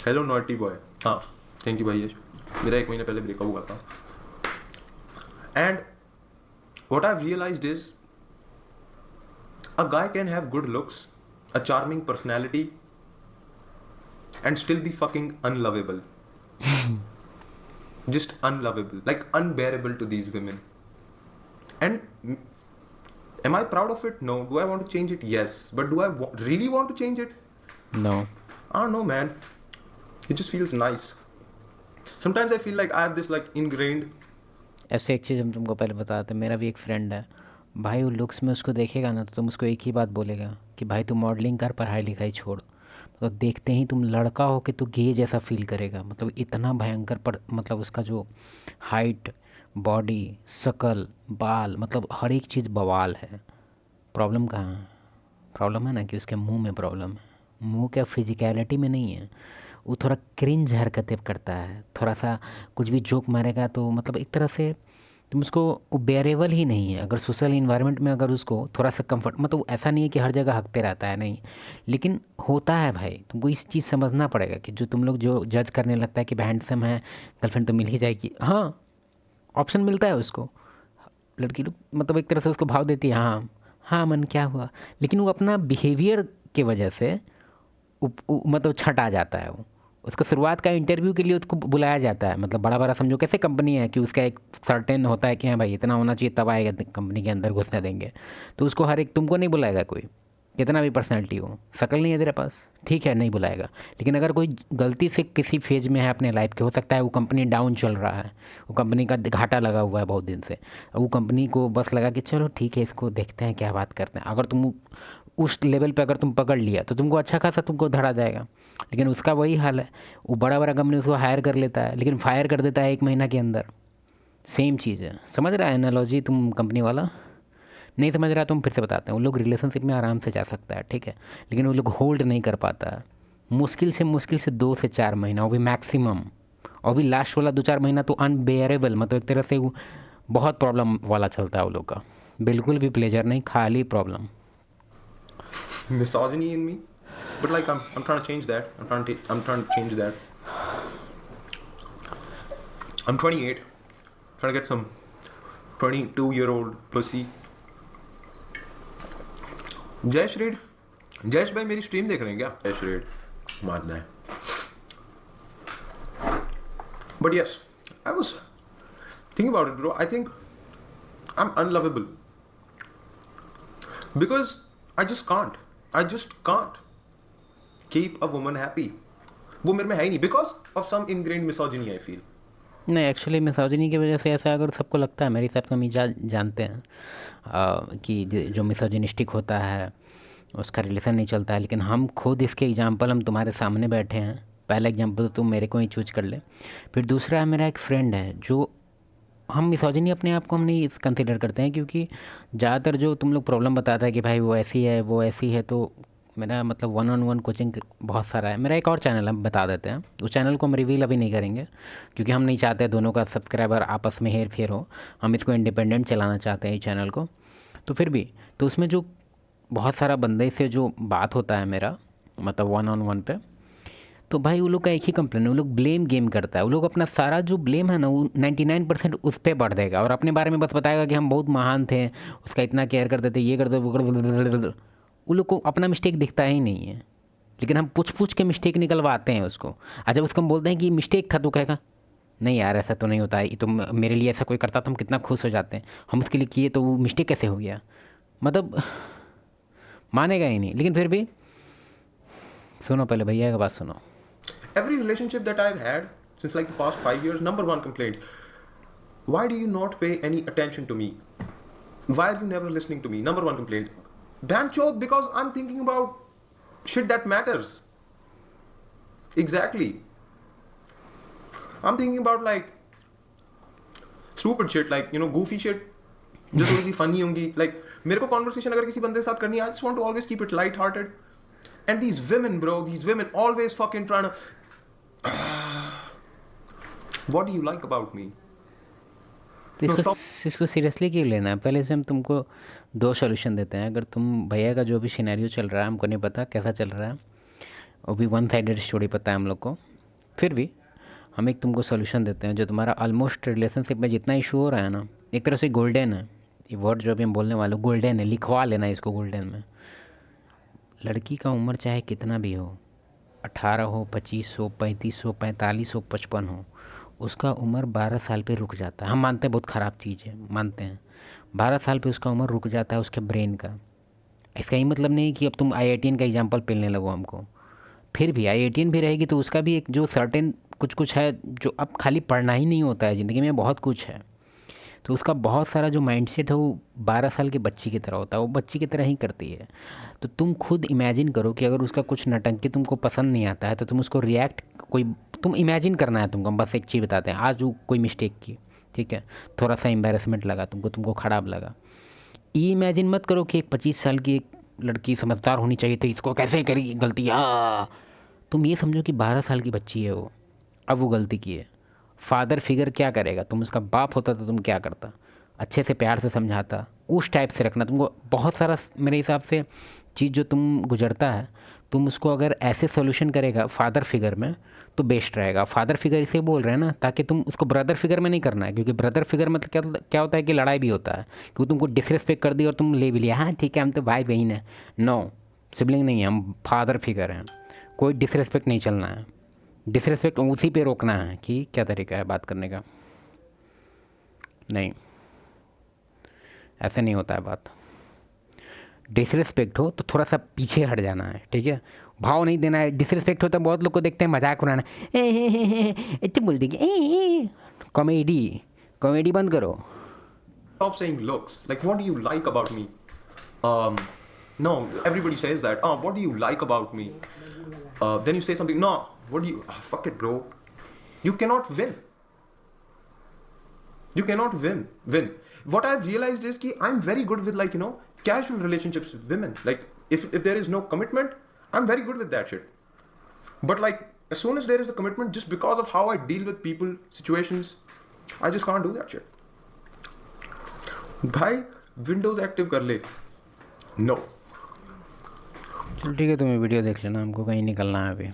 Hello naughty boy. हाँ, thank you भाई. मेरा 1 महीना पहले ब्रेकअप हुआ था. And what I've realized is a guy can have good looks, a charming personality, and still be fucking unlovable. Just unlovable, like unbearable to these women. And am I proud of it? No. Do I want to change it? Yes. But do I really want to change it? No. I don't know, man. It just feels nice. Sometimes I feel like I have this like ingrained. ऐसे एक चीज़ हम तुमको पहले बताते हैं, मेरा भी एक फ्रेंड है भाई, वो लुक्स में उसको देखेगा ना तो तुम उसको एक ही बात बोलेगा कि भाई तू मॉडलिंग कर, पढ़ाई लिखाई छोड़। मतलब देखते ही तुम लड़का हो कि तू गे जैसा फील करेगा। मतलब इतना भयंकर, पर मतलब उसका जो हाइट, बॉडी, शक्ल, बाल, मतलब हर एक चीज़ बवाल है। प्रॉब्लम कहाँ है? प्रॉब्लम है ना कि उसके मुंह में प्रॉब्लम है। मुंह क्या, फिजिकलिटी में नहीं है। वो थोड़ा क्रिंज हरकतें करता है, थोड़ा सा कुछ भी जोक मारेगा तो मतलब एक तरह से तुम उसको, वो बेरेबल ही नहीं है। अगर सोशल इन्वायरमेंट में अगर उसको थोड़ा सा कंफर्ट, मतलब ऐसा नहीं है कि हर जगह हकते रहता है, नहीं, लेकिन होता है भाई। तुमको इस चीज़ समझना पड़ेगा कि जो तुम लोग जो जज करने लगता है कि हैंडसम है, गर्लफ्रेंड तो मिल ही जाएगी, हाँ, ऑप्शन मिलता है उसको। लड़की लोग मतलब एक तरह से उसको भाव देती है, हाँ हाँ मन क्या हुआ, लेकिन वो अपना बिहेवियर के वजह से मतलब छट आ जाता है। वो उसको शुरुआत का इंटरव्यू के लिए उसको बुलाया जाता है, मतलब बड़ा बड़ा समझो कैसे कंपनी है कि उसका एक सर्टेन होता है कि हाँ भाई इतना होना चाहिए तब आएगा कंपनी के अंदर घुसने देंगे। तो उसको हर एक, तुमको नहीं बुलाएगा कोई, कितना भी पर्सनैलिटी हो, शक्ल नहीं है तेरे पास, ठीक है नहीं बुलाएगा। लेकिन अगर कोई गलती से किसी फेज में है अपने लाइफ के, हो सकता है वो कंपनी डाउन चल रहा है, वो कंपनी का घाटा लगा हुआ है बहुत दिन से, वो कंपनी को बस लगा कि चलो ठीक है इसको देखते हैं क्या बात करते हैं, अगर तुम उस लेवल पे अगर तुम पकड़ लिया तो तुमको अच्छा खासा तुमको धरा जाएगा। लेकिन उसका वही हाल है, वो बड़ा बड़ा कंपनी उसको हायर कर लेता है लेकिन फायर कर देता है 1 महीना के अंदर। सेम चीज़ है, समझ रहा है एनालॉजी तुम कंपनी वाला? नहीं समझ रहा तुम, फिर से बताते हैं। उन लोग रिलेशनशिप में आराम से जा सकता है, ठीक है, लेकिन वो लोग होल्ड नहीं कर पाता है। मुश्किल से 2 से 4 महीना, वो भी मैक्सिमम, और भी लास्ट वाला 2-4 महीना तो अनबेयरेबल, मतलब एक तरह से वो बहुत प्रॉब्लम वाला चलता है वो लोग का। बिल्कुल भी प्लेजर नहीं, खाली problem. Misogyny in me, but like I'm trying to change that. I'm trying to change that. I'm 28, trying to get some 22-year-old pussy. जय श्री, जयेश भाई मेरी स्ट्रीम देख रहे हैं क्या? जय श्री मारना है. But yes, I was thinking about it, bro. I think I'm unlovable because I just can't keep a woman happy. वो मेरे में है ही नहीं because of some ingrained misogyny I feel. नहीं, एक्चुअली मिसोजिनी की वजह से ऐसा अगर सबको लगता है, मेरे हिसाब से हम ही जानते हैं कि जो मिसोजिनिस्टिक होता है उसका रिलेशन नहीं चलता है। लेकिन हम खुद इसके एग्जांपल, हम तुम्हारे सामने बैठे हैं। पहला एग्जांपल तो तुम मेरे को ही चूज कर ले, फिर दूसरा मेरा एक फ्रेंड है जो, हम मिसोजिनी अपने आप को हम नहीं कंसिडर करते हैं, क्योंकि ज़्यादातर जो तुम लोग प्रॉब्लम बताता है कि भाई वो ऐसी है वो ऐसी है, तो मेरा मतलब 1-on-1 कोचिंग बहुत सारा है। मेरा एक और चैनल हम बता देते हैं, उस चैनल को हम रिवील अभी नहीं करेंगे क्योंकि हम नहीं चाहते दोनों का सब्सक्राइबर आपस में हेर फेर हो। हम इसको इंडिपेंडेंट चलाना चाहते हैं ये चैनल को। तो फिर भी तो उसमें जो बहुत सारा बंदे से जो बात होता है मेरा, मतलब 1-on-1 पे, तो भाई वो लोग का एक ही कंप्लेन है, वो लोग ब्लेम गेम करता है। वो लोग अपना सारा जो ब्लेम है ना वो 99% उस पर बढ़ देगा और अपने बारे में बस बताएगा कि हम बहुत महान थे, उसका इतना केयर करते थे, ये करते वो लोग को अपना मिस्टेक दिखता ही नहीं है। लेकिन हम पूछ के मिस्टेक निकलवाते हैं उसको। और जब उसको हम बोलते हैं कि मिस्टेक था तो कहेगा नहीं यार ऐसा तो नहीं होता है, ये तो मेरे लिए ऐसा कोई करता तो हम कितना खुश हो जाते हैं, हम उसके लिए किए तो वो मिस्टेक कैसे हो गया, मतलब मानेगा ही नहीं। लेकिन फिर भी सुनो, पहले भैया का बात सुनो। Every relationship that I've had since like the past 5 years, number one complaint: why do you not pay any attention to me? Why are you never listening to me? Number one complaint. Bancho, because I'm thinking about shit that matters. Exactly. I'm thinking about like stupid shit, like you know, goofy shit. जो थोड़ी सी funny होंगी, like मेरे को conversation अगर किसी बंदे के साथ करनी है, I just want to always keep it light-hearted. And these women, bro, these women always fucking trying to. What do you like about me? तो No, इसको stop. इसको सीरियसली क्यों लेना है? पहले से हम तुमको 2 सॉल्यूशन देते हैं। अगर तुम, भैया का जो भी सिनेरियो चल रहा है हमको नहीं पता कैसा चल रहा है, वो भी वन साइडेड स्टोरी पता है हम लोग को, फिर भी हम एक तुमको सोल्यूशन देते हैं जो तुम्हारा ऑलमोस्ट रिलेशनशिप में जितना इशू हो रहा है ना, एक तरह से गोल्डन है। ये वर्ड जो अभी हम बोलने वाले गोल्डन है, लिखवा लेना इसको गोल्डन में। लड़की का उम्र चाहे कितना भी हो, 18 हो, 25 हो, 35 हो, 45 हो, 55 हो, उसका उम्र 12 साल पे रुक जाता है। हम मानते हैं बहुत ख़राब चीज़ है, मानते हैं 12 साल पे उसका उम्र रुक जाता है उसके ब्रेन का। इसका ये मतलब नहीं कि अब तुम IITian का एग्जांपल पेलने लगो हमको। फिर भी IITian भी रहेगी तो उसका भी एक जो सर्टेन कुछ कुछ है, जो अब खाली पढ़ना ही नहीं होता है, ज़िंदगी में बहुत कुछ है। तो उसका बहुत सारा जो माइंडसेट है वो 12 साल की बच्ची की तरह होता है, वो बच्ची की तरह ही करती है। तो तुम खुद इमेजिन करो कि अगर उसका कुछ नटंकी तुमको पसंद नहीं आता है तो तुम उसको रिएक्ट कोई तुम इमेजिन करना है तुमको। हम बस एक चीज़ बताते हैं, आज वो कोई मिस्टेक की, ठीक है, थोड़ा सा एम्बेरसमेंट लगा तुमको ख़राब लगा। ये इमेजिन मत करो कि एक 25 साल की एक लड़की समझदार होनी चाहिए थी, इसको कैसे करी गलती। हाँ, तुम ये समझो कि 12 साल की बच्ची है वो, अब वो गलती की है। फादर फिगर क्या करेगा? तुम उसका बाप होता तो तुम क्या करता? अच्छे से प्यार से समझाता, उस टाइप से रखना। तुमको बहुत सारा मेरे हिसाब से चीज़ जो तुम गुजरता है, तुम उसको अगर ऐसे सोल्यूशन करेगा फादर फिगर में तो बेस्ट रहेगा। फादर फिगर इसे बोल रहे हैं ना ताकि तुम उसको ब्रदर फिगर में नहीं करना है, क्योंकि ब्रदर फिगर में क्या क्या होता है कि लड़ाई भी होता है, क्योंकि तुमको डिसरिस्पेक्ट कर दी और तुम ले भी लिया, हाँ ठीक है हम तो भाई बहन है। नो, सिबलिंग नहीं है, हम फादर फिगर हैं। कोई डिसरिस्पेक्ट नहीं चलना है, डिसरिस्पेक्ट उसी पे रोकना है कि क्या तरीका है बात करने का। नहीं, ऐसे नहीं होता है बात। डिसरिस्पेक्ट हो तो थोड़ा सा पीछे हट जाना है, ठीक है, भाव नहीं देना है। डिसरिस्पेक्ट होता है, बहुत लोग को देखते हैं मजाक उड़ाना, इतने बोल देंगे, कॉमेडी कॉमेडी बंद करो। Stop saying looks. Like, what do you like about me? No, everybody says that. What do you like about me? Then you say something. No, what do you? Fuck it, bro. You cannot win. You cannot win. What I've realized is that I'm very good with, like, casual relationships with women. Like, if there is no commitment, I'm very good with that shit. But like, as soon as there is a commitment, just because of how I deal with people, situations, I just can't do that shit. भाई Windows active कर ले। No चलो ठीक है, तुम्हें video देख लेना, हमको कहीं निकलना है अभी।